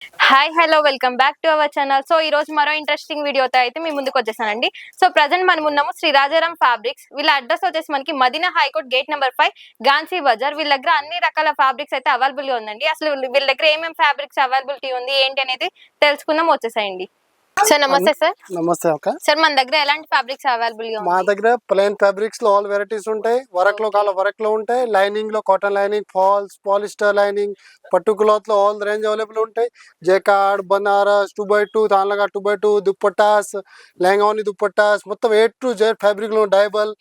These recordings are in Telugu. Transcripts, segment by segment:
Hi hello welcome back to our channel. So ఈ రోజు మరో ఇంట్రెస్టింగ్ వీడియోతో అయితే మీ ముందుకు వచ్చేసానండి. సో ప్రజెంట్ మనం ఉన్నాము శ్రీ రాజారాం ఫ్యాబ్రిక్స్. వీళ్ళ అడ్రస్ వచ్చేసి మనకి Madina high court gate number 5 Ghansi Bazar. వీళ్ళ దగ్గర అన్ని రకాల ఫ్యాబ్రిక్స్ అయితే అవైలబుల్ గా ఉందండి. అసలు వీళ్ళ దగ్గర ఏమేమి ఫ్యాబ్రిక్స్ అవైలబిలిటీ ఉంది ఏంటి అనేది తెలుసుకుందాం. వచ్చేసాయండి. సార్ నమస్తే సార్. నమస్తే అక్క. సార్ మన దగ్గర ఎలాంటి ఫ్యాబ్రిక్స్ అవైలబుల్ గా మా ఉన్నాయి? దగ్గర ప్లెయిన్ ఫ్యాబ్రిక్స్ లో ఆల్ వెరైటీస్ ఉంటాయి. వర్క్ లో కాల వర్క్ లో ఉంటాయి. లైనింగ్ లో cotton lining, falls, polyester lining, పట్టు క్లాత్ లో ఆల్ రేంజ్ అవైలబుల్ ఉంటాయి. జేకార్డ్, బనారస్ 2x2, దానిలాగా 2x2 దుప్పట్టాస్, లెహంగాని దుప్పట్టాస్ మొత్తం A to Z ఫ్యాబ్రిక్ లో డైబల్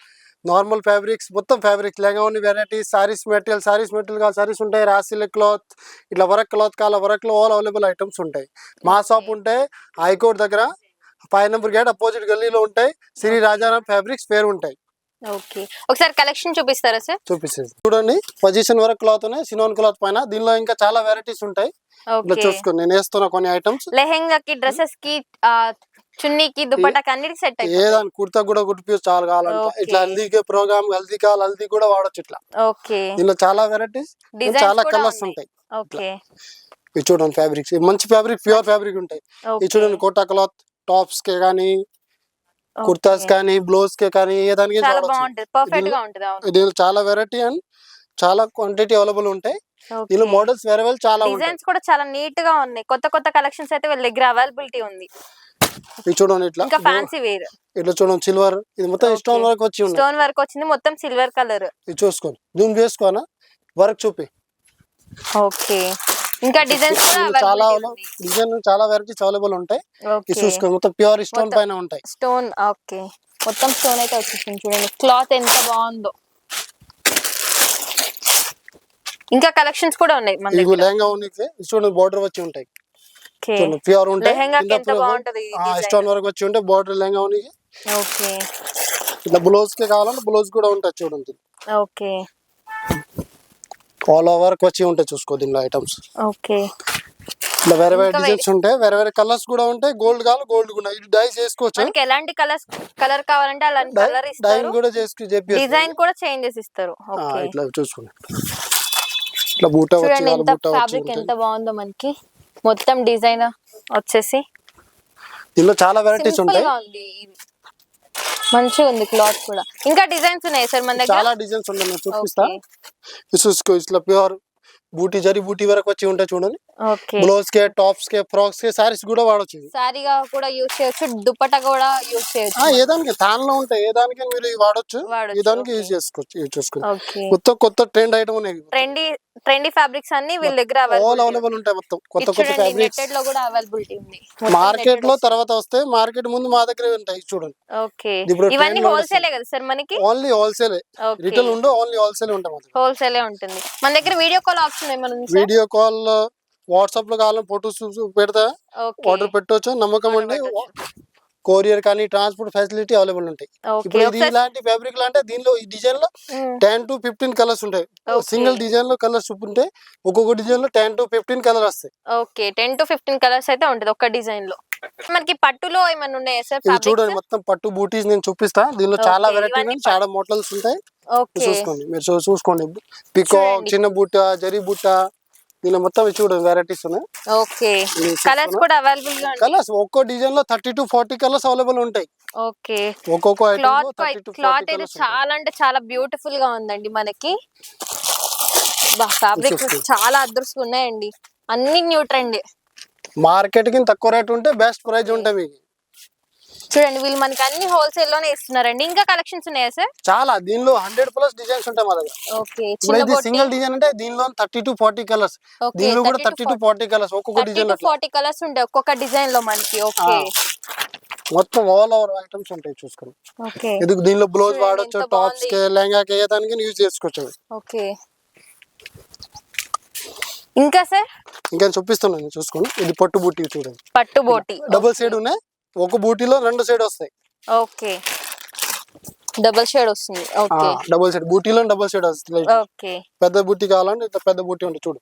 నార్మల్ ఫ్యాబ్రిక్స్ మొత్తం ఫ్యాబ్రిక్స్ లెహంగాని వెరైటీస్, సారీస్ మెటీరియల్ కావాలి సారీస్ ఉంటాయి. రాసిల్ క్లాత్ ఇట్లా వర్క్ క్లాత్ కాల వర్క్ లో ఆల్ అవైలబుల్ ఐటమ్స్ ఉంటాయి. మా షాప్ ఉంటే హైకోర్ట్ దగ్గర 5 నెంబర్ గేట్ అపోజిట్ గల్లీలో ఉంటాయి. శ్రీ రాజారాం ఫ్యాబ్రిక్స్ పేరు ఉంటాయి. ఓకే, ఒకసారి కలెక్షన్ చూపిస్తారా సార్? చూపిస్తుంది చూడండి. పొజిషన్ వర్క్ క్లాత్ సినోన్ క్లాత్ పైన దీనిలో ఇంకా చాలా వెరైటీస్ ఉంటాయి. ఇట్లా చూసుకోండి, నేను వేస్తున్నా కొన్ని ఐటమ్స్. లెహంగాకి, డ్రెస్సెస్ కి, చున్నీకి, దుపట్టాకి అన్నిటికి సెట్ అయిపోతుంది. ఏదాని కుర్తా కూడా కుట్టిపోయి చాలా కావాలంటే ఇట్లా హల్దీకి ప్రోగ్రామ్ హల్దీ కావాలి, హల్దీ కూడా వాడచ్చు. ఇట్లా ఓకే, దీనిలో చాలా వెరైటీస్, చాలా కలర్స్ ఉంటాయి. ఓకే, ఇది చూడండి ఫ్యాబ్రిక్స్ మంచి ఫ్యాబ్రిక్, ప్యూర్ ఫ్యాబ్రిక్ ఉంటాయి. ఇది చూడండి కోటా క్లాత్ టాప్స్ కే కానీ, కుర్తాస్ కానీ, బ్లౌజ్ కే కానీ ఏ దానికి చాలా బాగుంటది, పర్ఫెక్ట్ గా ఉంటది. దీనిలో చాలా వెరైటీ అండ్ చాలా క్వాంటిటీ అవైలబుల్ ఉంటాయి. దీనిలో మోడల్స్ వేరే చాలా ఉంటాయి. డిజైన్స్ కూడా చాలా నీట్ గా ఉన్నాయి. కొత్త కొత్త కలెక్షన్స్ అయితే వీళ్ళ దగ్గర అవైలబిలిటీ ఉంది. ఇది చూడండి ఇట్లా ఇంకా ఫ్యాన్సీ వేర్, ఇట్లా చూడండి సిల్వర్, ఇది మొత్తం స్టోన్ వర్క్ వచ్చి ఉంది. స్టోన్ వర్క్ వచ్చింది, మొత్తం సిల్వర్ కలర్. ఇది చూసుకోండి, జూమ్ చేసుకోనా వర్క్ చూపి. ఓకే, ఇంకా డిజైన్స్ చాలా వెరైటీస్ అవైలబుల్ ఉంటాయి. ఇది చూసుకోండి, మొత్తం ప్యూర్ స్టోన్ పైన ఉంటాయి. స్టోన్, ఓకే, మొత్తం స్టోన్ అయితే వచ్చేసింది. చూడండి క్లాత్ ఎంత బాగుందో. ఇంకా కలెక్షన్స్ కూడా ఉన్నాయి మన దగ్గర. లెహంగా ఉంది చూడండి, బోర్డర్ వచ్చి ఉంటాయి. చూడండి ప్యూర్ ఉంటాయి. స్టోన్ వర్క్ వచ్చి ఉంటాయి. బోర్డర్ లెహంగా ఉంది. ఓకే, ఇట్లా బ్లౌజ్ కి కావాలంటే బ్లౌజ్ కూడా ఉంటాయి. చూడండి, ఓకే, ఆల్ ఓవర్ వచ్చి ఉంటాయి. చూసుకో దీనిలో ఐటమ్స్. ఓకే, ఇట్లా వేరే వేరే డిజైన్స్ ఉంటాయి. వేరే కలర్స్ కూడా ఉంటాయి. గోల్డ్ కావాలి, గోల్డ్ కూడా ఇది డై చేసుకోవచ్చు. మనకి ఎలాంటి కలర్ కావాలంటే అలాంటి కలర్ ఇస్తారు. డైయింగ్ కూడా చేసుకు డిజైన్ కూడా చేంజ్ చేసి ఇస్తారు. ఓకే, ఇట్లా చూసుకోండి. ఇట్లా బూటా చూడండి ఎంత ఫ్యాబ్రిక్ ఎంత బాగుందో. మనకి మొత్తం డిజైన్ వచ్చేసి దీనిలో చాలా వెరైటీస్ ఉంటాయి. మంచిగా ఉంది క్లాత్ కూడా. ఇంకా డిజైన్స్ ఉన్నాయి సార్ మన దగ్గర. చాలా డిజైన్స్ ఉన్నాయి, నేను చూపిస్తా. చూసుకో, ఇట్లా ప్యూర్ బూటీ జరీ బూటీ వరకు వచ్చి ఉంటాయి. చూడండి, బ్లౌజ్ కే, టాప్స్ కే, ఫ్రాక్స్ కే, సారీస్ కూడా వాడచ్చు. సారీగా కూడా యూజ్ చేయొచ్చు, దుపట్టా కూడా యూజ్ చేయొచ్చు. ఏ దానికి తాన్లో ఉంటాయి. ఏ దానికి మీరు వాడొచ్చు, ఈ దానికి యూజ్ చేసుకోవచ్చు. యూజ్ చేసుకోవచ్చు. కొత్త ట్రెండ్ ఐటమ్ ఉన్నాయి. ట్రెండీ ఫ్యాబ్రిక్స్ అన్ని వీళ్ళ దగ్గర అవైలబుల్ ఉంటాయి. మొత్తం కొత్త ఫ్యాబ్రిక్స్ లో కూడా అవైలబిలిటీ ఉంది. మార్కెట్ లో తర్వాత వస్తే మార్కెట్ ముందు మా దగ్గర ఉంటాయి. చూడండి, ఓకే, ఇవన్నీ హోల్సేలే కదా సార్ మనకి? ఓన్లీ హోల్సేల్, రిటైల్ ఉండదు. ఓన్లీ హోల్సేల్ ఉంటుంది. హోల్సేలే ఉంటుంది మన దగ్గర. వీడియో కాల్ ఆప్షన్ ఏమైనా ఉంది? వీడియో కాల్, వాట్సాప్ లో కావాలని ఫోటోస్ పెడతా, ఆర్డర్ పెట్టవచ్చు. నమ్మకం అండి. కొరియర్ కానీ ట్రాన్స్పోర్ట్ ఫెసిలిటీ అవైలబుల్ ఉంటాయి. ఇప్పుడు ఇది ఇలాంటి ఫ్యాబ్రిక్ అంటే దీనిలో ఈ డిజైన్ లో 10 to 15 కలర్స్ ఉంటాయి. సింగిల్ డిజైన్ లో కలర్స్ ఉంటాయి. ఒక్కొక్క డిజైన్ లో 10 to 15 కలర్ వస్తాయి. ఓకే, 10 to 15 కలర్స్ అయితే ఉంటది ఒక డిజైన్ లో. మనకి పట్టులో ఏమైనా ఉన్నాయా సార్? చూడండి, మొత్తం పట్టు బూటీస్ నేను చూపిస్తా. దీనిలో చాలా వెరైటీ ఉన్నాయి, చాలా మోడల్స్ ఉంటాయి. చూసుకోండి, మీరు చూసుకోండి. పికాక్, చిన్న బుట్ట, జరీ బుట్ట, దీనిలో మొత్తం చూడండి వెరైటీస్ ఉన్నాయి. ఓకే, కలర్స్ కూడా అవైలబుల్ గా ఉంటాయి. కలర్స్ ఒక్కో డిజైన్ లో 30 to 40 కలర్స్ అవైలబుల్ ఉంటాయి. ఓకే, ఒక్కొక్క ఐటమ్ లో 30 to 40 క్లాత్ అయితే చాలా అంటే చాలా బ్యూటిఫుల్ గా ఉందండి మనకి. ఫ్యాబ్రిక్ చాలా అదృష్టంగా ఉన్నాయండి. అన్ని న్యూ ట్రెండ్. మార్కెట్ కి తక్కువ రేట్ ఉంటే బెస్ట్ ప్రైస్ ఉంటాయి మీకు. చూడండి, వీళ్ళు మనకి అన్ని హోల్సేల్ లోనే ఇస్తున్నారండి. ఇంకా కలెక్షన్స్ ఉన్నాయా సార్? చాలా, దీనిలో 100+ డిజైన్స్ ఉంటాయి మా దగ్గర. ఓకే, సింగిల్ డిజైన్ అంటే దీనిలో 30 to 40 కలర్స్. దీనిలో కూడా 30 to 40 కలర్స్. ఒక్కొక్క డిజైన్ 40 కలర్స్ ఉంటాయి ఒక్కొక్క డిజైన్ లో మనకి. ఓకే, మొత్తం ఆల్ ఓవర్ ఐటమ్స్ ఉంటాయి. చూసుకోండి, ఓకే, ఇది దీనిలో బ్లౌజ్ వాడొచ్చు, టాప్స్ కి, లెహంగా కి, ఏ దానికి యూజ్ చేసుకోవచ్చు. ఓకే, ఇంకా సార్ ఇంకా చూపిస్తున్నాను. చూసుకోండి, ఇది పట్టు బూటీ. చూడండి, పట్టు బూటీ డబుల్ సైడ్ ఉన్నాయి. ఒక బూటీలో 2 సైడ్ వస్తాయి. ఓకే, డబుల్ షేడ్ వస్తుంది. ఓకే, డబుల్ సైడ్ బూటీలో డబుల్ సైడ్ వస్తుంది. ఓకే, పెద్ద బూటీ కావాలంటే ఇట్లా పెద్ద బూటీ ఉంటుంది. చూడు,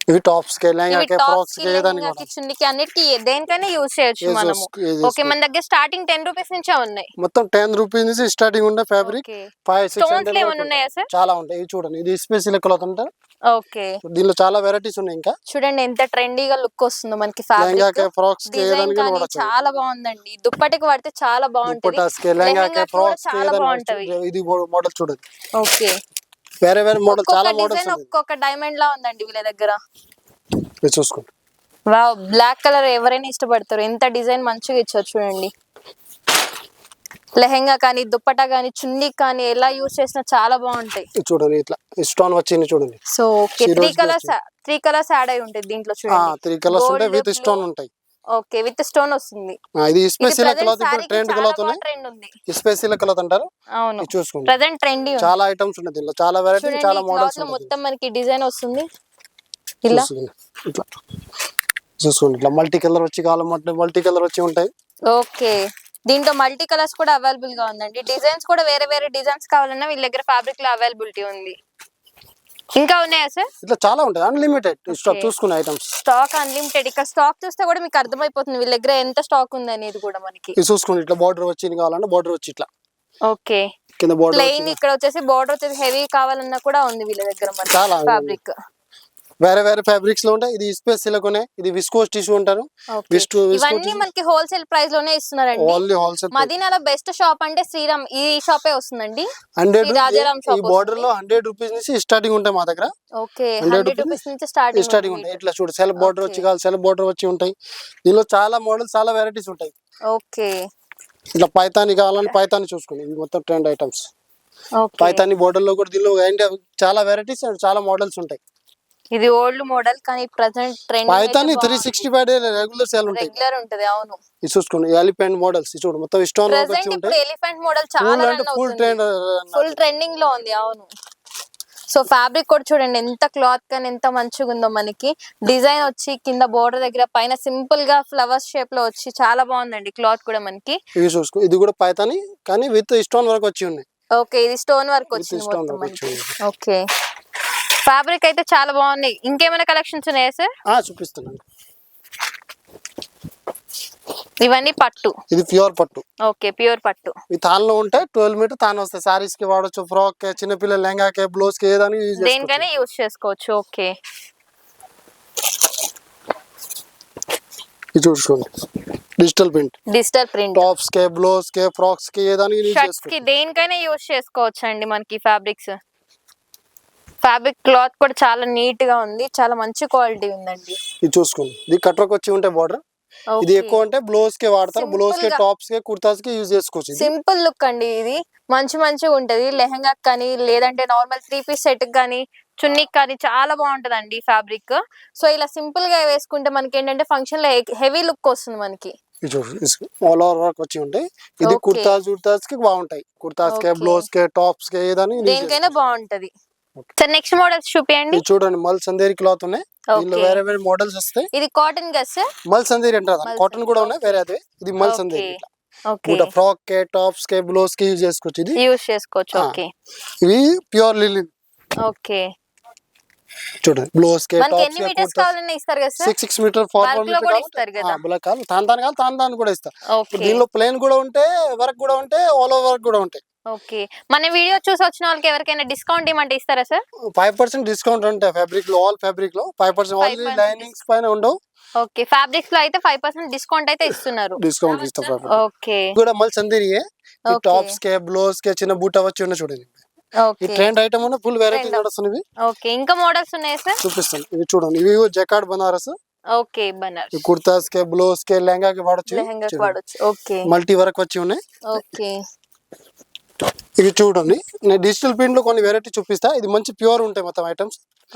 ఇవి టాప్స్ కి ఇవి లెహంగాకి టాప్స్ ఫ్రాక్స్ కి కి ఏదానికి లెహంగాకి చున్నీకి అన్నిటికి దేనికైనా యూజ్ చేయొచ్చు మనము. ఓకే, మన దగ్గర స్టార్టింగ్ 10 రూపీస్ నుంచే ఉన్నాయి. మొత్తం 10 రూపీస్ నుంచి స్టార్టింగ్ ఉండే ఫ్యాబ్రిక్ ఓకే, 500-600 స్టోన్స్ వరకు ఏమైనా ఉన్నాయా సార్? చాలా ఉంటాయి. ఇవి చూడండి, ఇది స్పెషల్ క్లాత్ అంటారు. ఓకే, దీనిలో చాలా వెరైటీస్ ఉన్నాయి. ఇంకా చూడండి ఎంత ట్రెండీగా లుక్ వస్తుందో మనకి ఫ్యాబ్రిక్. లెహంగాకి ఫ్రాక్స్ కి డిజైన్ ఏదానికి కానీ వాడచ్చు. చాలా బాగుందండి. దుప్పటికి వాడితే చాలా బాగుంటది. దుపట్టాస్ కి లెహంగాకి లెహంగాకి కూడా ఫ్రాక్స్ కి చాలా ఏదానికి బాగుంటది. వాడచ్చు. ఇది మోడల్ చూడండి, ఓకే, వేరే వేరే మోడల్ చాలా ఒక్కొక్క మోడల్స్ డిజైన్ ఉన్నాయి. ఒక్కొక్క డైమండ్ లా ఉందండి వీళ్ళ దగ్గర. ఇది చూసుకోండి. వావ్, బ్లాక్ కలర్ ఎవరైనా ఇష్టపడతారు. ఎంత డిజైన్ మంచిగా ఇచ్చారు చూడండి. లెహంగా కానీ దుప్పటా కానీ చున్నీ కానీ ఎలా యూజ్ చేసినా చాలా బాగుంటాయి. ఇది చూడండి, ఇట్లా స్టోన్ వచ్చింది చూడండి. So okay, three colours add అయి ఉంటాయి దీంట్లో చూడండి. 3 కలర్స్ ఉంటాయి, విత్ స్టోన్ ఉంటాయి. ఓకే, విత్ స్టోన్ వస్తుంది. ఇది స్పెషల్ క్లాత్, ఇప్పుడు ట్రెండ్ క్లాత్ ట్రెండ్ ఉంది. స్పెషల్ క్లాత్ అంటారు. అవును, ఇది చూసుకోండి, ప్రెజెంట్ ట్రెండీ ఉంది. చాలా ఐటమ్స్ ఉన్నాయి దీనిలో, చాలా వెరైటీ, చాలా మోడల్స్ లో ఉంటాయి. మొత్తం మనకి డిజైన్ వస్తుంది ఇలా. ఇట్లా చూసుకోండి, ఇట్లా మల్టీ కలర్ వచ్చి కావాలంటే మల్టీ కలర్ వచ్చి ఉంటాయి. ఓకే, దీంట్లో మల్టీ కలర్స్ కూడా అవైలబుల్ గా ఉందండి. డిజైన్స్ కూడా వేరే వేరే డిజైన్స్ కావాలన్నా వీళ్ళ దగ్గర ఫ్యాబ్రిక్ లో అవైలబిలిటీ ఉంది. ఇంకా ఉన్నాయా సార్? ఇట్లా చాలా ఉంటాయి, అన్లిమిటెడ్ స్టాక్. చూసుకునే ఐటమ్స్ స్టాక్ అన్లిమిటెడ్. ఇక్కడ స్టాక్ చూస్తే కూడా మీకు అర్థమైపోతుంది వీళ్ళ దగ్గర ఎంత స్టాక్ ఉంది అనేది కూడా మనకి. ఇది చూసుకోండి, ఇట్లా బార్డర్ వచ్చి కావాలంటే బార్డర్ వచ్చి ఇట్లా. ఓకే, కింద బార్డర్ ప్లెయిన్ ఇక్కడ వచ్చేసి బార్డర్ వచ్చేసి హెవీ కావాలన్నా కూడా ఉంది వీళ్ళ దగ్గర మనకి చాలా ఫ్యాబ్రిక్. వేరే వేరే ఫ్యాబ్రిక్స్ లో ఉంటాయి. ఇది స్పేస్ సిలికాన్, ఇది విస్కోస్ టిష్యూ అంటారు. ఇవన్నీ మనకి హోల్సేల్ ప్రైస్ లోనే ఇస్తున్నారండి. Only wholesale. మదీనాలో బెస్ట్ షాప్ అంటే శ్రీరామ్, ఈ షాపే వస్తుందండి. 100 రాజారాం షాప్. ఈ బార్డర్ లో 100 రూపీస్ నుంచి స్టార్టింగ్ ఉంటాయి మా దగ్గర. ఓకే, 100 రూపీస్ నుంచి స్టార్టింగ్ ఉంటాయి. ఇట్లా చూడు, సెల్ఫ్ బార్డర్ వచ్చి కావాలి, సెల్ఫ్ బార్డర్ వచ్చి ఉంటాయి. దీనిలో చాలా మోడల్స్, చాలా వెరైటీస్ ఉంటాయి. ఓకే, ఇట్లా పైతాని కావాలని పైతాని చూసుకోండి, ఇది మొత్తం ట్రెండ్ ఐటమ్స్. పైతాని బార్డర్ లో కూడా దీనిలో చాలా వెరైటీస్ అండ్ చాలా మోడల్స్ ఉంటాయి. ఇది ఓల్డ్ మోడల్ కానీ present trend. Paithani 365 day regular sale ఉంటాయి. రెగ్యులర్ ఉంటది. అవును, ఇది చూసుకోండి, ఎలిఫెంట్ మోడల్స్ చూడు, మొత్తం స్టోన్ వర్క్ వచ్చి ఉంటాయి. ఎలిఫెంట్ మోడల్ చాలా రన్ అవుతుంది, ఫుల్ ట్రెండింగ్ లో ఉంది. అవును, సో ఫ్యాబ్రిక్ కూడా చూడండి ఎంత క్లాత్ కానీ ఎంత మంచిగా ఉందో. మనకి డిజైన్ వచ్చి కింద బోర్డర్ దగ్గర, పైన సింపుల్ గా ఫ్లవర్స్ షేప్ లో వచ్చి చాలా బాగుందండి క్లాత్ కూడా మనకి. ఇవి చూసుకో, ఇది కూడా పైతాని కానీ విత్ స్టోన్ వర్క్ వచ్చి ఉన్నాయి. ఓకే, ఇది స్టోన్ వర్క్ వచ్చింది మొత్తం మనకి. ఓకే, ఫ్యాబ్రిక్ అయితే చాలా బాగున్నాయి. ఇంకేమైనా కలెక్షన్స్ ఉన్నాయా సార్? చూపిస్తున్నాను. ఇవన్నీ పట్టు, ఇది ప్యూర్ పట్టు. ఓకే, ప్యూర్ పట్టు. ఈ తాన్లో ఉంటే 12 మీటర్ తాను వస్తాయి. సారీస్ కి వాడచ్చు, ఫ్రాక్ కి, చిన్నపిల్లల లెహంగాకి, బ్లౌజ్ కి ఏదానికి దేనికైనా యూజ్ చేసుకోవచ్చు. ఓకే, ఇది చూసుకోండి, డిజిటల్ ప్రింట్ టాప్స్ కి, బ్లౌజ్ కి, ఫ్రాక్స్ కి, ఏదానికి యూజ్ చేసుకోవచ్చు. దేనికైనా యూజ్ చేసుకోవచ్చు అండి మనకి ఫ్యాబ్రిక్స్. ఫ్యాబ్రిక్ క్లాత్ కూడా చాలా నీట్ గా ఉంది, చాలా మంచి క్వాలిటీ ఉందండి. ఇది చూసుకోండి, ఇది కట్వర్క్ వచ్చి ఉంటే బార్డర్. ఇది ఎక్కువ అంటే బ్లౌజ్ కి వాడతారు, బ్లౌజ్ కి, టాప్స్ కి, కుర్తాస్ కి యూజ్ చేసుకోవచ్చు. సింపుల్ లుక్ అండి, ఇది మంచిగా ఉంటది. లెహంగా కానీ లేదంటే నార్మల్ 3 పీస్ సెట్ కానీ చున్నీకి కానీ చాలా బాగుంటదండి ఫ్యాబ్రిక్. సో ఇలా సింపుల్ గా వేసుకుంటే మనకి ఏంటంటే ఫంక్షన్ లో హెవీ లుక్ వస్తుంది మనకి. ఆల్ ఓవర్ వర్క్ వచ్చి ఉంటాయి. ఇది కుర్తాస్ కి బాగుంటాయి. కుర్తాస్ కి, బ్లౌజ్ కి, టాప్స్ కి, ఏదానికి దేనికైనా బాగుంటది. సార్ నెక్స్ట్ మోడల్స్ చూపియండి. చూడండి, మల్ సందేరి క్లాత్ ఉన్నాయి. దీనిలో వేరే వేరే మోడల్స్ వస్తాయి. ఇది కాటన్ కదా సార్? మల్ సందేరి అంటారు, కాటన్ కూడా ఉన్నాయి వేరే. అదే ఇది మల్ సందేరి. ఫ్రాక్ కి, టాప్స్ కి, బ్లౌజ్ కి యూజ్ చేసుకోవచ్చు. ఓకే, ఇవి ప్యూర్ లిలిన్. ఓకే, చూడండి, బ్లౌజ్ కి, టాప్స్ కి, ఎన్ని మీటర్స్ కావాలన్నా ఇస్తారు కదా సార్? 6 మీటర్, 4 మీటర్ ఇస్తారు కదా. తాను కూడా ఇస్తారు. దీనిలో ప్లేన్ కూడా ఉంటాయి, వర్క్ కూడా ఉంటాయి, ఆల్ ఓవర్ వర్క్ కూడా ఉంటాయి. ఓకే, మన వీడియో చూసి వచ్చిన వాళ్ళకి ఎవరికైనా డిస్కౌంట్ ఇవ్వమంటే ఇస్తారా సార్? 5% డిస్కౌంట్ ఉంటాయి ఫ్యాబ్రిక్ లో, ఆల్ ఫ్యాబ్రిక్ లో 5%. ఓన్లీ లైనింగ్స్ పైన ఉండవు. ఓకే, ఫ్యాబ్రిక్స్ లో అయితే 5% డిస్కౌంట్ అయితే ఇస్తున్నారు. డిస్కౌంట్ ఇస్తారు. ఓకే, కూడా మల్ సందేరియే. టాప్స్ కి, బ్లౌజ్ కి, చిన్న బూటా వచ్చి ఉన్న చూడండి. ఈ ట్రెండ్ ఐటమ్ ఉన్న ఫుల్ వెరైటీ నడుస్తుంది. ఓకే, ఇంకా మోడల్స్ ఉన్నాయా సార్? చూపిస్తాను. ఇవి చూడండి, ఇవి జకార్డ్ బనారస్. ఓకే, బనారస్. కుర్తాస్ కి, బ్లౌజ్ కి, లెహంగా కి వాడచ్చు. ఓకే, మల్టీ వర్క్ వచ్చి ఉన్నాయి. ఓకే, ఇవి చూడండి, నేను డిజిటల్ ప్రింట్ లో కొన్ని వెరైటీ చూపిస్తా. ఇది మంచి ప్యూర్ ఉంటాయి మొత్తం ఐటమ్స్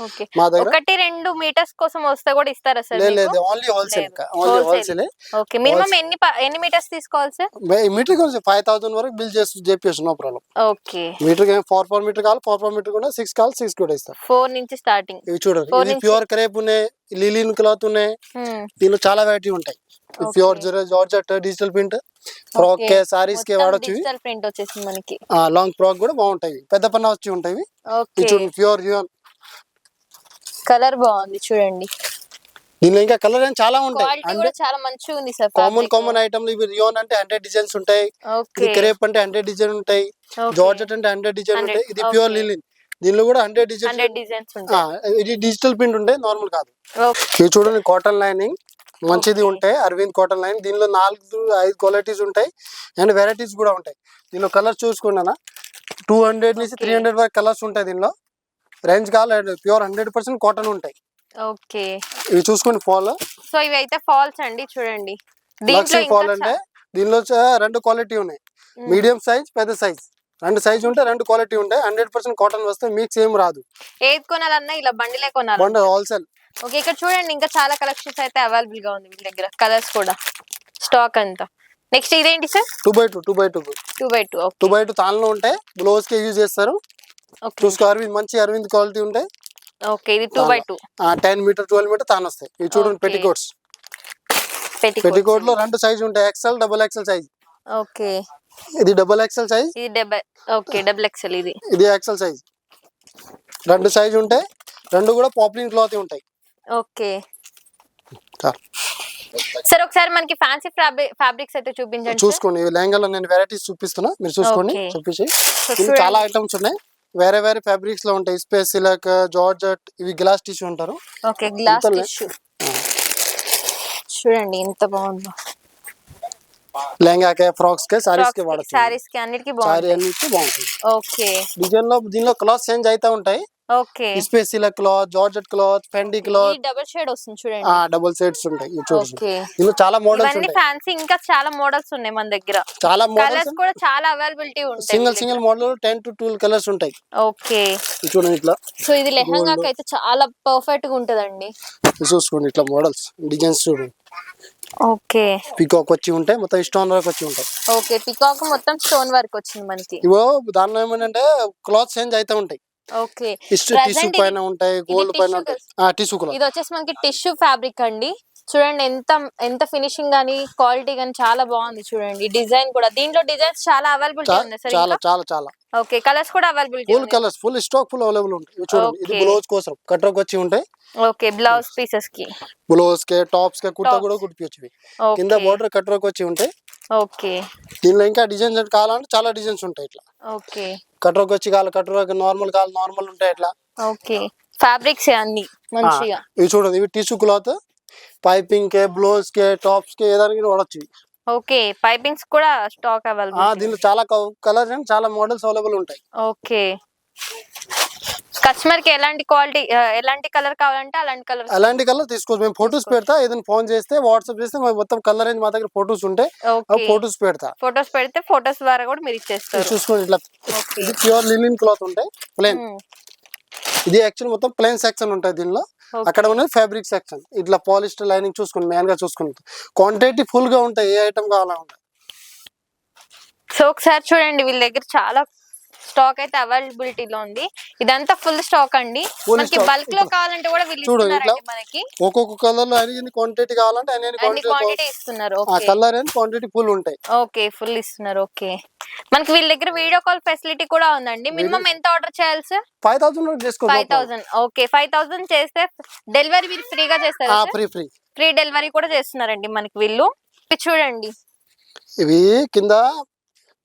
మా దగ్గర. 1-2 మీటర్స్ కోసం వస్తే కూడా ఇస్తారా సార్? లేదు, ఓన్లీ హోల్సేల్. ఓకే, మినిమం ఎన్ని మీటర్స్ తీసుకోవాలి సార్? మీటర్ 5000 వరకు బిల్ చేసి no problem. Okay, meter 4 meter కావాలి, 4 మీటర్ కూడా 6 కావాలి, 6 కూడా ఇస్తారు. 4 నుంచి స్టార్టింగ్. ఇవి చూడండి, ఇది ప్యూర్ క్రేప్ ఉన్నాయి, లిలిన్ క్లాత్ ఉన్నాయి. దీనిలో చాలా వెరైటీ ఉంటాయి. Pure georgette digital print, frock కే, సారీస్ కే వాడచ్చు. డిజిటల్ ప్రింట్ వచ్చేసింది మనకి. లాంగ్ ఫ్రాక్ కూడా బాగుంటాయి, పెద్ద పన్న వచ్చి ఉంటాయి. చూడండి, ప్యూర్ కలర్ బాగుంది చూడండి, దీనిలో ఇంకా కలర్ ఏం చాలా ఉంటాయి. క్వాలిటీ అంటే కూడా చాలా మంచిగా ఉంది సార్. కామన్ ఐటమ్ ఇవి రియోన్ అంటే 100 డిజైన్స్ ఉంటాయి. ఇది ఓకే క్రేప్ అంటే 100 డిజైన్ ఉంటాయి. ఓకే జార్జెట్ అంటే 100 డిజైన్ 100 ఉంటాయి. ఇది ప్యూర్ ఓకే లిలిన్, దీనిలో కూడా 100 డిజైన్స్. 100 డిజైన్స్ ఉంటాయి. ఇది డిజిటల్ ప్రింట్ ఉంటాయి, నార్మల్ కాదు. ఓకే ఇది చూడండి కాటన్ లైనింగ్ మంచిది Okay. ఉంటాయి. అరవింద్ కాటన్ లైన్, దీనిలో 4-5 క్వాలిటీస్ ఉంటాయి అండ్ వెరైటీస్ కూడా ఉంటాయి. దీనిలో కలర్ చూసుకున్నా 200 నుంచి Okay. 300 వరకు కలర్స్ ఉంటాయి. దీనిలో రేంజ్ కావాలి ప్యూర్ 100% కాటన్ ఉంటాయి. ఓకే ఇవి చూసుకోండి ఫాల్, సో ఇవి అయితే ఫాల్స్ అండి చూడండి. దీంట్లో లక్సీ ఫాల్ ఇంకా అంటే దీనిలో 2 క్వాలిటీ ఉన్నాయి. మ్మ్. మీడియం సైజ్, పెద్ద సైజ్, 2 సైజ్ ఉంటాయి, 2 క్వాలిటీ ఉంటాయి. 100% కాటన్ వస్తే మిక్స్ ఏం రాదు. ఏది కొనాలన్నా ఇలా బండిలే కొనాలి. బండి హోల్సేల్. ఓకే ఇక్కడ చూడండి ఇంకా చాలా కలెక్షన్స్ అయితే అవైలబుల్ గా ఉంది వీళ్ళ దగ్గర, కలర్స్ కూడా స్టాక్ అంతా. నెక్స్ట్ ఇదేంటి sir? 2x2 2x2. Okay 2x2 తాన్లో ఉంటాయి. బ్లౌజ్ కి యూజ్ చేస్తారు. ఓకే చూసుకో అరవింద్, మంచి అరవింద్ క్వాలిటీ ఉంటాయి. ఓకే ఇది 2x2 10 మీటర్ 12 మీటర్ తాను వస్తాయి. ఇవి చూడండి Okay. పెట్టికోట్స్. పెట్టికోట్. పెట్టికోట్ లో 2 సైజ్ ఉంటాయి, ఎక్సెల్, XXL సైజ్. ఓకే ఇది XXL సైజ్, ఇది ఓకే XXL. ఇది ఎక్సెల్ సైజ్. 2 సైజ్ ఉంటాయి, 2 కూడా పాప్లిన్ క్లాత్ ఉంటాయి. ఓకే సార్ ఒకసారి మనకి ఫ్యాన్సీ ఫ్యాబ్రిక్స్ అయితే చూపించండి. చూసుకోండి ఈ లెహంగాలో నేను వెరైటీస్ చూపిస్తున్నా, మీరు చూసుకోండి. Okay. చూపించి చూడండి. చాలా ఐటమ్స్ ఉన్నాయి, వేరే వేరే ఫ్యాబ్రిక్స్ లో ఉంటాయి. స్పేస్ సిల్క్, జార్జెట్, ఇవి గ్లాస్ టిష్యూ అంటారు. ఓకే గ్లాస్ ఇంతలే. టిష్యూ చూడండి ఎంత బాగుందో. లెహంగాకే, ఫ్రాక్స్ కే, సారీస్ కే వాడచ్చు. సారీస్ కి అన్నిటికీ సారీ బాగుంది. అన్నిటికీ బాగుంటుంది. ఓకే డిజైన్ లో దీనిలో క్లాత్ చేంజ్ అవుతా ఉంటాయి. Okay space silk cloth, georgette cloth, Fendi cloth, double shade వస్తుంది చూడండి. డబుల్ సెట్స్ ఉంటాయి. ఇవి చూడండి, ఓకే దీనిలో చాలా మోడల్స్ ఇవన్నీ ఉంటాయి. ఫ్యాన్సీ ఇంకా చాలా మోడల్స్ ఉన్నాయి మన దగ్గర. చాలా మోడల్స్, కలర్స్ కూడా చాలా అవైలబిలిటీ ఉంటాయి. సింగిల్ మోడల్ 10 to 12 కలర్స్ ఉంటాయి. ఓకే ఇవి చూడండి ఇట్లా, సో ఇది లెహంగాకి అయితే చాలా పర్ఫెక్ట్ గా ఉంటదండి. ఇవి చూసుకోండి ఇట్లా మోడల్స్, డిజైన్స్ చూడండి. ఓకే పికాక్ వచ్చి ఉంటాయి, మొత్తం స్టోన్ వర్క్ వచ్చి ఉంటాయి. ఓకే పికాక్ మొత్తం స్టోన్ వర్క్ వచ్చింది మనకి. ఇవో దానిలో ఏమంటే క్లాత్ చేంజ్ అవుతా ఉంటాయి. ఓకే టిష్యూ Present పైన ఉంటాయి, గోల్డ్ ఇది పైన tissue ఉంటాయి. టిష్యూ క్లాత్ ఇది వచ్చేసి మనకి టిష్యూ ఫ్యాబ్రిక్ అండి. చూడండి ఎంత ఫినిషింగ్ గానీ క్వాలిటీ గానీ చాలా బాగుంది. చూడండి డిజైన్ కూడా, దీంట్లో డిజైన్స్ చాలా అవైలబిలిటీ ఉన్నాయి సార్. చాలా చాలా చాలా ఓకే కలర్స్ కూడా availability full colours, full stock, full available ఉంటాయి. ఇవి చూడండి, ఇది Okay. బ్లౌజ్ కోసం కట్రోక్ వచ్చి ఉంటాయి. ఓకే బ్లౌజ్ పీసెస్ కి, బ్లౌజ్ కే, టాప్స్ కే, కుర్తా Tops. కూడా కుట్టించవి. కింద ఓకే బోర్డర్ కట్రోక్ వచ్చి ఉంటాయి. ఓకే దీనిలో ఇంకా డిజైన్స్ కావాలంటే చాలా డిజైన్స్ ఉంటాయి. ఇట్లా ఓకే కట్రోక్ వచ్చి కావాలి, కట్రోక్ నార్మల్ కావాలి, నార్మల్ ఉంటాయి. ఇట్లా ఓకే ఫ్యాబ్రిక్స్ అన్ని మంచిగా. ఇవి చూడండి, ఇవి టిష్యూ క్లాత్, పైపింగ్ కే, బ్లౌజ్ కే, టాప్స్ కే, ఏదానికి వాడచ్చు. ఓకే పైపింగ్స్ కూడా స్టాక్ అవైలబుల్. దీనిలో చాలా కలర్స్ అండ్ చాలా మోడల్స్ అవైలబుల్ ఉంటాయి. ఓకే కస్టమర్ కి ఎలాంటి క్వాలిటీ, ఎలాంటి కలర్ కావాలంటే అలాంటి కలర్. అలాంటి కలర్ తీసుకోవచ్చు. మేము ఫొటోస్ పెడతా, ఏదైనా ఫోన్ చేస్తే, వాట్సాప్ చేస్తే మొత్తం కలర్ రేంజ్ మా దగ్గర ఫొటోస్ ఉంటాయి. ఓకే ఫొటోస్ పెడతా, ఫొటోస్ పెడితే ఫొటోస్ ద్వారా కూడా మీరు ఇచ్చేస్తారు. చూసుకోండి. ఇట్లా ఓకే ఇది ప్యూర్ లినిన్ క్లాత్ ఉంటాయి, ప్లేన్. ఇది యాక్చువల్ మొత్తం ప్లేన్ సెక్షన్ ఉంటుంది దీనిలో. Okay. అక్కడ ఉన్నది ఫ్యాబ్రిక్ సెక్షన్. ఇట్లా పాలిస్టర్ లైనింగ్ చూసుకోండి, మెయిన్ గా చూసుకుంటే క్వాంటిటీ ఫుల్ గా ఉంటాయి. ఏ ఐటమ్ కావాలా ఉంటాయి. సో ఒకసారి చూడండి వీళ్ళ దగ్గర చాలా స్టాక్ అయితే అవైలబిలిటీలో ఉంది. ఇదంతా ఫుల్ స్టాక్ అండి. Full మనకి stock. బల్క్ లో కావాలంటే కూడా వీళ్ళు చూడు, ఇస్తున్నారండి ఇట్లా మనకి. ఒక్కొక్క కలర్ లో అన్ని క్వాంటిటీ కావాలంటే అన్ని అన్ని క్వాంటిటీ ఇస్తున్నారు. ఆ okay colour and quantity full ఉంటాయి. ఓకే ఫుల్ ఇస్తున్నారు. ఓకే మనకి వీళ్ళ దగ్గర వీడియో కాల్ ఫెసిలిటీ కూడా ఉందండి. మినిమం ఎంత ఆర్డర్ చేయాలి సార్? 5000 చేసుకోవచ్చు. 5000. ఓకే 5000 చేస్తే డెలివరీ మీరు ఫ్రీగా చేస్తారా? ఫ్రీ ఫ్రీ డెలివరీ కూడా చేస్తున్నారండి మనకి వీళ్ళు. ఇది చూడండి ఇవి కింద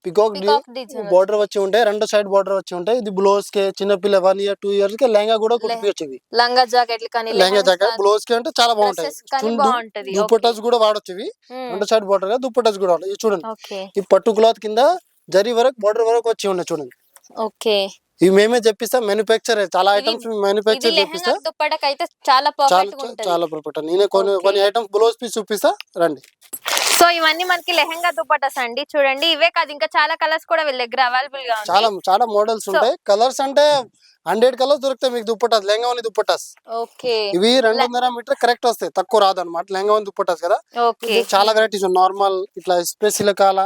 పికాక్ డిజైన్ బోర్డర్ వచ్చి ఉంటాయి, 2 సైడ్ బోర్డర్ వచ్చి ఉంటాయి. ఇది బ్లౌజ్ కే, చిన్న పిల్ల 1 year 2 years కి లెహంగా కూడా కుట్టించచ్చు. ఇవి లంగా జాకెట్లు కానీ లెహంగా జాకెట్, బ్లౌజ్ కి అంటే చాలా బాగుంటాయి. dresses కానీ బాగుంటది. దుప్పటాస్ కూడా వాడచ్చు. ఇవి 2 సైడ్ బోర్డర్ గా దుప్పటాస్ కూడా వాడచ్చు. ఇవి చూడండి, ఓకే ఈ పట్టు క్లాత్ కింద జరీ వరకు బోర్డర్ వరకు వచ్చి ఉన్నాయి. చూడండి, ఓకే ఇవి మేమే చెప్పిస్తాం, మ్యానుఫ్యాక్చర్ చాలా ఐటమ్స్ మ్యానుఫ్యాక్చర్ ఇది చేపిస్తా. లెహంగా దుప్పటకి అయితే చాలా పర్ఫెక్ట్ గా ఉంటది. చాలా పర్ఫెక్ట్. నేనే కొన్ని ఐటమ్స్ బ్లౌజ్ పీస్ చూపిస్తా, రండి. సో ఇవన్నీ మనకి లెహంగా దుపట్టాస్ అండి. చూడండి ఇవే కాదు ఇంకా చాలా కలర్స్ కూడా వీళ్ళ దగ్గర అవైలబుల్ గా ఉన్నాయి. చాలా మోడల్స్ ఉంటాయి. కలర్స్ అంటే 100 కలర్స్ దొరుకుతాయి మీకు. దుప్పటాస్, లెహంగా దుప్పటాస్. ఓకే ఇవి 2.5 మీటర్ కరెక్ట్ వస్తాయి, తక్కువ రాదు అనమాట. లెహంగా దుప్పటాస్ కదా. ఓకే చాలా వెరైటీస్, నార్మల్ ఇట్లా స్పెషల్ కాలా,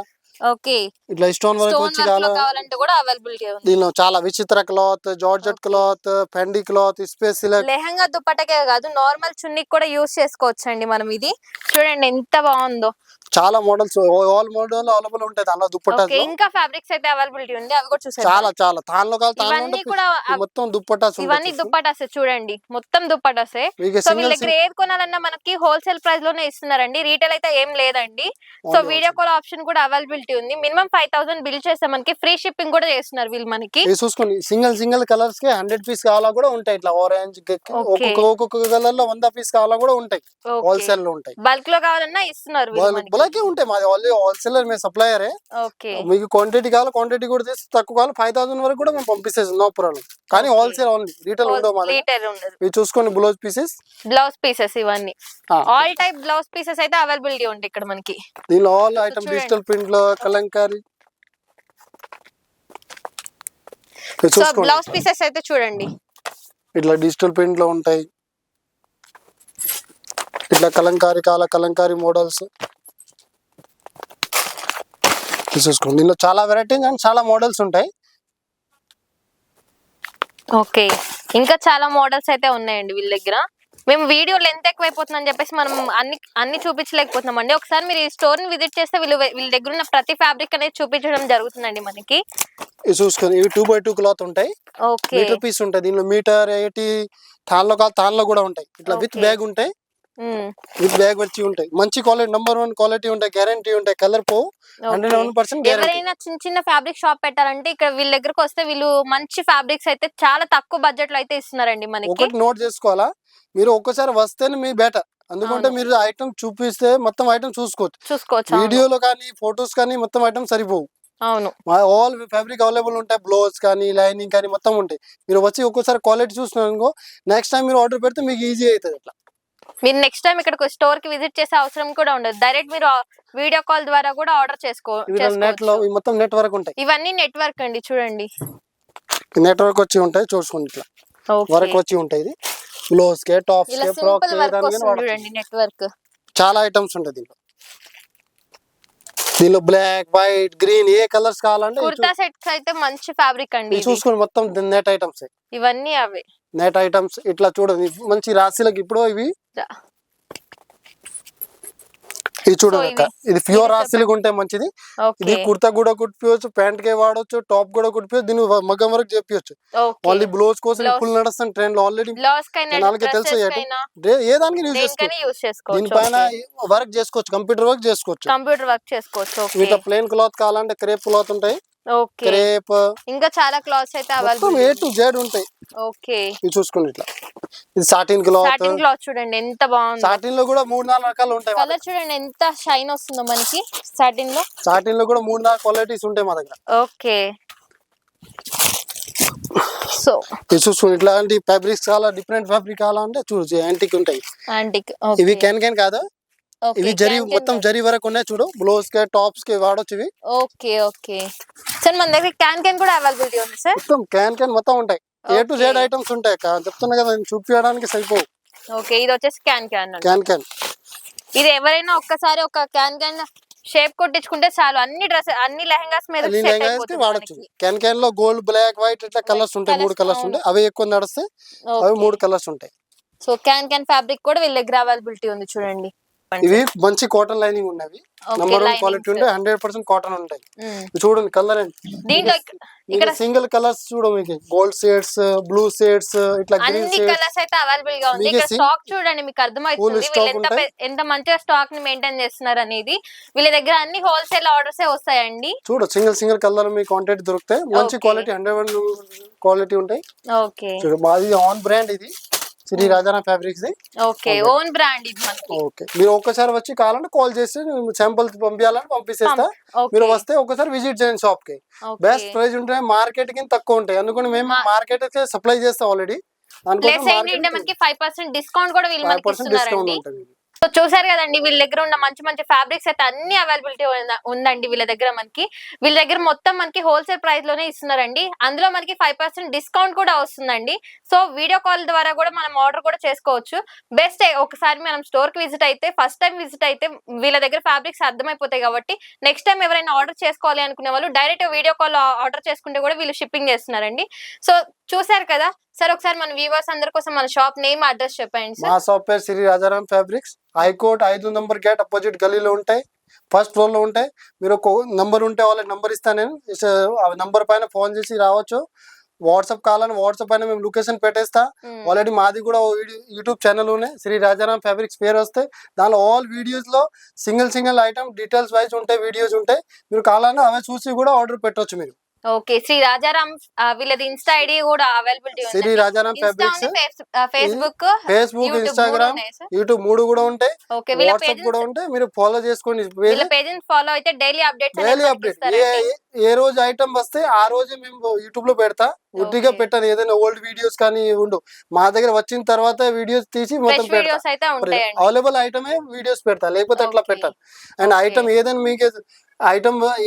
ఓకే ఇట్లా స్టోన్ వర్క్ స్టోన్ వచ్చి వర్క్ కాలా. లో కావాలంటే కూడా అవైలబిలిటీ ఉంది. దీనిలో చాలా Vichitra cloth, georgette cloth, Fendi cloth, special. Lehenga దుపట్టకే కాదు నార్మల్ చున్నీకి కూడా యూస్ చేసుకోవచ్చు అండి మనం. ఇది చూడండి ఎంత బాగుందో. చాలా మోడల్స్ ఆల్ మోడల్ అవైలబుల్ ఉంటాయి దానిలో ఓకే దుప్పటాస్ ఇంకా ఫ్యాబ్రిక్స్ అయితే అవైలబిలిటీ ఉంది అవి కూడా చూసేద్దాం చాలా చాలా తాన్లో కాదు తాన్లో ఇవన్నీ కూడా మొత్తం దుప్పటాస్ ఇవన్నీ ఉంటాయి దుప్పటాసే చూడండి మొత్తం దుప్పటాసే మీకు సో వీళ్ళ సింగిల్ దగ్గర ఏది కొనాలన్నా మనకి హోల్సేల్ ప్రైస్ లోనే ఇస్తున్నారండి రీటైల్ అయితే ఏం లేదండి so Only video call option కూడా అవైలబిలిటీ ఉంది మినిమం 5,000 బిల్ చేస్తే మనకి ఫ్రీ షిప్పింగ్ కూడా చేస్తున్నారు వీళ్ళు మనకి ఇది చూసుకోండి సింగిల్ కలర్స్ కి 100 పీస్ కావాలా కూడా ఉంటాయి ఇట్లా ఆరెంజ్ ఒక్కొక్క కలర్ లో 100 పీస్ కావాలా కూడా ఉంటాయి హోల్సేల్ లో ఉంటాయి బల్క్ లో కావాలన్నా ఇస్తున్నారు వీళ్ళు మనకి. బులాకే ఉంటాయి మాది ఆల్రెడీ హోల్సేలర్ మేము సప్లయరే ఓకే మీకు క్వాంటిటీ కావాలి క్వాంటిటీ కూడా తీసి తక్కువ కావాలి 5,000 వరకు కూడా మేము పంపిస్తాం నో ప్రాబ్లం కానీ Okay. హోల్సేల్ ఓన్లీ రీటైల్ ఉండవు మా దగ్గర. లీటర్ ఉండదు ఇవి చూసుకోండి బ్లౌజ్ పీసెస్ బ్లౌజ్ పీసెస్ ఇవన్నీ ఆల్ టైప్ బ్లౌజ్ పీసెస్ అయితే అవైలబిలిటీ ఉంటాయి ఇక్కడ మనకి దీనిలో ఆల్ ఐటమ్ చూడండి. డిజిటల్ ప్రింట్ లో కలంకారీ ఇవి సో చూసుకోండి బ్లౌజ్ పీసెస్ అయితే చూడండి ఇట్లా డిజిటల్ ప్రింట్ లో ఉంటాయి ఇట్లా కలంకారీ మోడల్స్ చూసుకోండి దీనిలో చాలా వెరైటీస్ అండ్ చాలా మోడల్స్ ఉంటాయి ఓకే ఇంకా చాలా మోడల్స్ అయితే ఉన్నాయండి వీళ్ళ దగ్గర మేము వీడియో లెంత్ ఎక్కువైపోతుందని చెప్పేసి మనం అన్ని చూపించలేకపోతున్నాం అండి ఒకసారి మీరు ఈ స్టోర్ ని విజిట్ చేస్తే వీళ్ళ దగ్గర ఉన్న ప్రతి ఫ్యాబ్రిక్ అనేది చూపించడం జరుగుతుందండి మనకి ఇవి చూసుకోండి ఇవి 2x2 క్లాత్ ఉంటాయి ఓకే మీటర్ పీస్ ఉంటాయి దీనిలో మీటర్ 80 తాన్లో కూడా ఉంటాయి ఇట్లా విత్ Okay. బ్యాగ్ ఉంటాయి విత్ బ్యాగ్ వచ్చి ఉంటాయి మంచి క్వాలిటీ నెంబర్ 1 క్వాలిటీ ఉంటాయి గ్యారంటీ ఉంటాయి కలర్ పో 101% గ్యారంటీ ఎవరైనా చిన్న చిన్న ఫ్యాబ్రిక్ షాప్ పెట్టాలంటే ఇక్కడ వీళ్ళ దగ్గరకు వస్తే వీళ్ళు మంచి ఫ్యాబ్రిక్స్ అయితే చాలా తక్కువ బడ్జెట్ లో అయితే ఇస్తున్నారండి మనకి ఒకటి నోట్ చేసుకోవాలా మీరు ఒక్కసారి వస్తేనే మీ బెటర్ ఎందుకంటే అవును. మీరు ఐటమ్ చూపిస్తే మొత్తం ఐటమ్ చూసుకోవచ్చు అవును. వీడియోలో కానీ ఫొటోస్ కానీ మొత్తం ఐటమ్ సరిపోవు అవును ఆల్ ఫ్యాబ్రిక్ అవైలబుల్ ఉంటాయి బ్లౌజ్ కానీ లైనింగ్ కానీ మొత్తం ఉంటాయి మీరు వచ్చి ఒక్కసారి క్వాలిటీ చూసినారనుకో నెక్స్ట్ టైం మీరు ఆర్డర్ పెడితే మీకు ఈజీ అవుతుంది అట్లా మీరు నెక్స్ట్ టైం ఇక్కడ స్టోర్ కి విజిట్ చేసే అవసరం కూడా ఉండదు డైరెక్ట్ మీరు వీడియో కాల్ ద్వారా కూడా ఆర్డర్ నెట్ లో చేసుకోవచ్చు ఇవి మొత్తం నెట్వర్క్ ఉంటాయి ఇవన్నీ నెట్వర్క్ అండి చూడండి నెట్వర్క్ వచ్చి ఉంటాయి చూసుకోండి ఇట్లా ఓకే వర్క్ వచ్చి ఉంటాయి ఇది బ్లౌజ్ కే టాప్స్ ఇలా కే ఫ్రాక్ సింపుల్ కే వర్క్ దానికి వస్తుంది చూడండి నెట్వర్క్ చాలా ఐటమ్స్ ఉంటాయి దీనిలో బ్లాక్ వైట్ గ్రీన్ ఏ కలర్స్ కావాలంటే కుర్తా సెట్స్ అయితే మంచి ఫ్యాబ్రిక్ అండి ఇది. చూసుకొని మొత్తం నెట్ ఐటమ్స్ ఇవన్నీ అవే నెట్ ఐటమ్స్ ఇట్లా చూడండి మంచి రాశిలకు ఇప్పుడు ఇవి ఇది చూడండి అక్క ఇది ప్యూర్ రాశిలకు ఉంటాయి మంచిది ఇది ఓకే కుర్తా కూడా కుట్టిపోవచ్చు ప్యాంట్ కే వాడవచ్చు టాప్ కూడా కుట్టిపోవచ్చు దీన్ని మగ్గం వరకు చెప్పవచ్చు ఓకే ఓన్లీ బ్లౌజ్ కోసం Blouse. ఫుల్ నడుస్తుంది ట్రెండ్ లో ఆల్రెడీ బ్లౌజ్ కైనా నాలుగే తెలుసు డ్రెస్సెస్ ఏటు. కైనా ఏ దానికి యూజ్ చేసుకోవచ్చు దేనికైనా యూస్ చేసుకోవచ్చు దీనిపైన వర్క్ చేసుకోవచ్చు కంప్యూటర్ వర్క్ చేసుకోవచ్చు కంప్యూటర్ వర్క్ చేసుకోవచ్చు ఓకే మిగతా ప్లెయిన్ క్లాత్ కావాలంటే క్రేప్ క్లాత్ ఉంటాయి ఓకే క్రేప్ ఇంకా చాలా క్లాత్స్ అయితే మొత్తం అవైలబుల్ A to Z ఉంటాయి ఓకే ఇది చూసుకోండి ఇట్లా ఇది సాటిన్ క్లాత్ సాటిన్ క్లాత్ చూడండి ఎంత బాగుంది సాటిన్ లో కూడా 3-4 రకాలు ఉంటాయి కలర్ చూడండి ఎంత షైన్ వస్తుందో మనకి సాటిన్ లో సాటిన్ లో కూడా 3-4 క్వాలిటీస్ ఉంటాయి మా దగ్గర ఓకే సో ఇది చూసుకోండి ఇట్లాంటి ఫ్యాబ్రిక్స్ కావాలా డిఫరెంట్ ఫ్యాబ్రిక్ కావాలంటే చూడు యాంటిక్ ఉంటాయి యాంటిక్ ఇవి క్యాన్ కాదు ఇవి జరీ మొత్తం జరీ వరకు ఉన్నాయి చూడు బ్లౌజ్ కే టాప్స్ కే వాడొచ్చు ఇవి ఓకే ఓకే సార్ మన దగ్గర క్యాన్ కూడా అవైలబిలిటీ ఉంది సార్ మొత్తం క్యాన్ మొత్తం ఉంటాయి A to Z Okay. Items ఉంటాయి చెప్తున్నా కదా నేను చూపించడానికి సరిపోవు ఓకే ఇది వచ్చేసి క్యాన్ క్యాన్ ఇది ఎవరైనా ఒక్కసారి ఒక క్యాన్ షేప్ కొట్టించుకుంటే చాలు అన్ని లెహంగాస్ మీద set అయిపోతుంది వాడచ్చు మనకి. క్యాన్ లో గోల్డ్ బ్లాక్ వైట్ ఇట్లా కలర్స్ ఉంటాయి 3 colours, కలర్స్ అవును. ఉంటాయి అవి ఎక్కువ నడిస్తే అవి 3 కలర్స్ ఉంటాయి సో క్యాన్ ఫ్యాబ్రిక్ కూడా వీళ్ళ దగ్గర అవైలబిలిటీ ఉంది చూడండి ఇవి మంచి కాటన్ లైనింగ్ ఉన్నవి Okay, నెంబర్ 1 linings. క్వాలిటీ ఉంటే 100% కాటన్ ఉంటాయి మ్మ్. ఇవి చూడండి కలర్ దీంట్లో ఇక్కడ సింగిల్ కలర్స్ చూడ మీకు గోల్డ్ షేడ్స్ బ్లూ షేడ్స్ ఇట్లా గ్రీన్ అన్ని షేడ్స్ కలర్స్ అయితే అవైలబుల్ గా ఉంది మీకు ఇక్కడ స్టాక్ చూడండి మీకు అర్థమవుతుంది Full stock వీళ్ళు ఉంటాయి. ఎంత మంచిగా స్టాక్ ని మెయింటైన్ చేస్తున్నారు అనేది వీళ్ళ దగ్గర అన్ని హోల్సేల్ ఆర్డర్స్ వస్తాయండి చూడు సింగిల్ కలర్ మీ క్వాంటిటీ దొరుకుతాయి మంచి Okay. క్వాలిటీ 100% క్వాలిటీ ఉంటాయి ఓకే చూడు మాది ఆన్ బ్రాండ్ ఇది శ్రీ రాజారాం ఫ్యాబ్రిక్స్ ది ఓకే ఓన్ బ్రాండ్ ఇది మనకి ఓకే మీరు ఒక్కసారి వచ్చి కావాలంటే కాల్ చేసి శాంపుల్ పంపించాలని పంపిస్తేస్తా మీరు వస్తే ఒకసారి విజిట్ చేయండి షాప్ కి బెస్ట్ ప్రైస్ ఉంటాయి మార్కెట్ కి తక్కువ ఉంటాయి అందుకని మేము మార్కెట్ కి సప్లై చేస్తాం ఆల్రెడీ ప్లస్ ఏంటంటే మనకి 5% డిస్కౌంట్ కూడా వీళ్ళు మనకి 5% డిస్కౌంట్ ఇస్తున్నారండి ఉంటుంది సో చూసారు కదండి వీళ్ళ దగ్గర ఉన్న మంచి ఫ్యాబ్రిక్స్ అయితే అన్ని అవైలబిలిటీ ఉందండి వీళ్ళ దగ్గర వీళ్ళ దగ్గర మొత్తం మనకి హోల్సేల్ ప్రైస్ లోనే ఇస్తున్నారండి అందులో మనకి 5% డిస్కౌంట్ కూడా వస్తుందండి సో వీడియో కాల్ ద్వారా కూడా మనం ఆర్డర్ కూడా చేసుకోవచ్చు బెస్ట్ ఒకసారి మనం స్టోర్ కి విజిట్ అయితే ఫస్ట్ టైం విజిట్ అయితే వీళ్ళ దగ్గర ఫ్యాబ్రిక్స్ అర్థమైపోతాయి కాబట్టి నెక్స్ట్ టైం ఎవరైనా ఆర్డర్ చేసుకోవాలి అనుకునే వాళ్ళు డైరెక్ట్ వీడియో కాల్ ఆర్డర్ చేసుకుంటే కూడా వీళ్ళు షిప్పింగ్ చేస్తున్నారండి సో చూసారు కదా సార్ ఒకసారి మన వ్యూవర్స్ అందరి కోసం మన షాప్ నేమ్ అడ్రస్ చెప్పండి మా షాప్ పేరు Shri Rajaram fabrics high court 5 number gate opposite గలీలో ఉంటాయి ఫస్ట్ ఫ్లోర్ లో ఉంటాయి. మీరు ఒక నంబర్ ఉంటే వాళ్ళకి నంబర్ ఇస్తాను నేను. ఆ నంబర్ పైన ఫోన్ చేసి రావచ్చు. వాట్సాప్ కావాలని వాట్సాప్ పైన మేము లొకేషన్ పెట్టేస్తా. ఆల్రెడీ మాది కూడా యూట్యూబ్ ఛానల్ ఉన్నాయి, శ్రీ రాజారాం ఫ్యాబ్రిక్స్ పేరు వస్తాయి. దానిలో ఆల్ వీడియోస్ లో సింగిల్ ఐటమ్ డీటెయిల్స్ వైజ్ ఉంటాయి, వీడియోస్ ఉంటాయి. మీరు కావాలని అవే చూసి కూడా ఆర్డర్ పెట్టవచ్చు మీరు. ఓకే, శ్రీ రాజారాం వీళ్ళది ఇన్స్టా ఐడి కూడా అవైలబిలిటీ ఉంది. Shri Rajaram fabrics Facebook, Facebook, Instagram, YouTube 3 కూడా ఉంటాయి. ఓకే, వీళ్ళ వాట్సాప్ కూడా ఉంటాయి. మీరు ఫాలో చేసుకోండి. వీళ్ళ పేజెస్ ఫాలో అయితే డైలీ అప్డేట్స్ డైలీ అప్డేట్ ఏ రోజు ఐటమ్ వస్తే ఆ రోజే మేము యూట్యూబ్ లో పెడతా. ఉట్టిగా పెట్టాను ఏదైనా ఓల్డ్ వీడియోస్ కానీ ఉండు. మా దగ్గర వచ్చిన తర్వాత వీడియోస్ తీసి మొత్తం వీడియోస్ అయితే ఉంటాయండి. అవైలబుల్ ఐటమే వీడియోస్ పెడతా, లేకపోతే అట్లా పెట్టాను. అండ్ ఐటమ్ ఏదైనా మీకు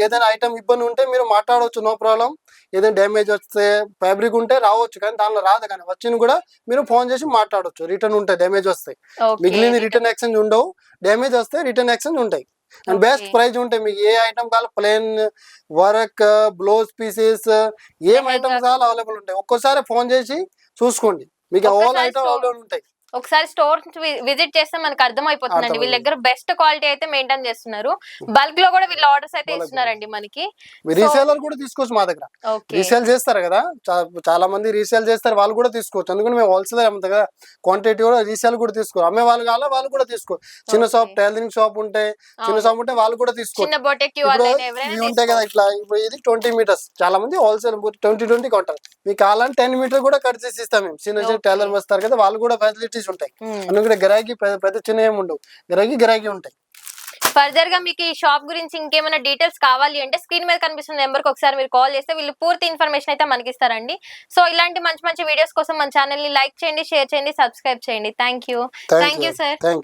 ఏదైనా ఐటమ్ ఇబ్బంది ఉంటే మీరు మాట్లాడవచ్చు, నో ప్రాబ్లం. ఏదైనా డ్యామేజ్ వస్తే ఫ్యాబ్రిక్ ఉంటే రావచ్చు, కానీ దానిలో రాదు. కానీ వచ్చిన కూడా మీరు ఫోన్ చేసి మాట్లాడవచ్చు. రిటర్న్ ఉంటాయి, డ్యామేజ్ వస్తాయి. మిగిలిన రిటర్న్ ఎక్స్చేంజ్ ఉండవు, డ్యామేజ్ వస్తే రిటర్న్ ఎక్స్చేంజ్ ఉంటాయి. అండ్ బెస్ట్ ప్రైస్ ఉంటాయి. మీకు ఏ ఐటమ్ కావాలి, ప్లేన్ వర్క్, బ్లౌజ్ పీసెస్, ఏం ఐటమ్స్ కావాలి అవైలబుల్ ఉంటాయి. ఒక్కసారి ఫోన్ చేసి చూసుకోండి, మీకు ఆల్ ఐటమ్ అవైలబుల్ ఉంటాయి. ఒకసారి స్టోర్ విజిట్ చేస్తే మనకు అర్థమైపోతుందండి. వీళ్ళ దగ్గర బెస్ట్ క్వాలిటీ అయితే మెయింటైన్ చేస్తున్నారు. బల్క్ లో కూడా వీళ్ళు ఆర్డర్స్ అయితే ఇస్తున్నారండి మనకి. రీసేలర్ కూడా తీసుకోవచ్చు మా దగ్గర. రీసేల్ చేస్తారు కదా, చాలా మంది రీసేల్ చేస్తారు, వాళ్ళు కూడా తీసుకోవచ్చు. అందుకని మేము హోల్సేల్ అమ్ముతాం కదా, క్వాంటిటీ కూడా రీసేల్ కూడా తీసుకోవచ్చు. అమ్మే వాళ్ళు కావాలా వాళ్ళు కూడా తీసుకోవచ్చు. చిన్న షాప్, టైలరింగ్ షాప్ ఉంటే, చిన్న షాప్ ఉంటే వాళ్ళు కూడా తీసుకోవచ్చు. ఇవి ఉంటాయి కదా ఇట్లా, ఇది 20 మీటర్స్. చాలా మంది హోల్సేల్ 20 కొంటారు. మీకు కావాలని 10 మీటర్ కూడా కట్ చేసి ఇస్తాం మేము. చిన్న టైలర్ వస్తారు కదా, వాళ్ళు కూడా ఫెసిలిటీస్ ఉంటాయి. అందుకని గిరాకీ పెద్ద చిన్న ఏమి ఉండవు, గిరాకీ ఉంటాయి. ఫర్దర్ గా మీకు ఈ షాప్ గురించి ఇంకేమైనా డీటెయిల్స్ కావాలి అంటే స్క్రీన్ మీద కనిపిస్తున్న నెంబర్ కి ఒకసారి మీరు కాల్ చేస్తే వీళ్ళు పూర్తి ఇన్ఫర్మేషన్ అయితే మనకి ఇస్తారండి. సో ఇలాంటి మంచి వీడియోస్ కోసం మన ఛానల్ ని లైక్ చేయండి, షేర్ చేయండి, సబ్స్క్రైబ్ చేయండి. Thank you sir.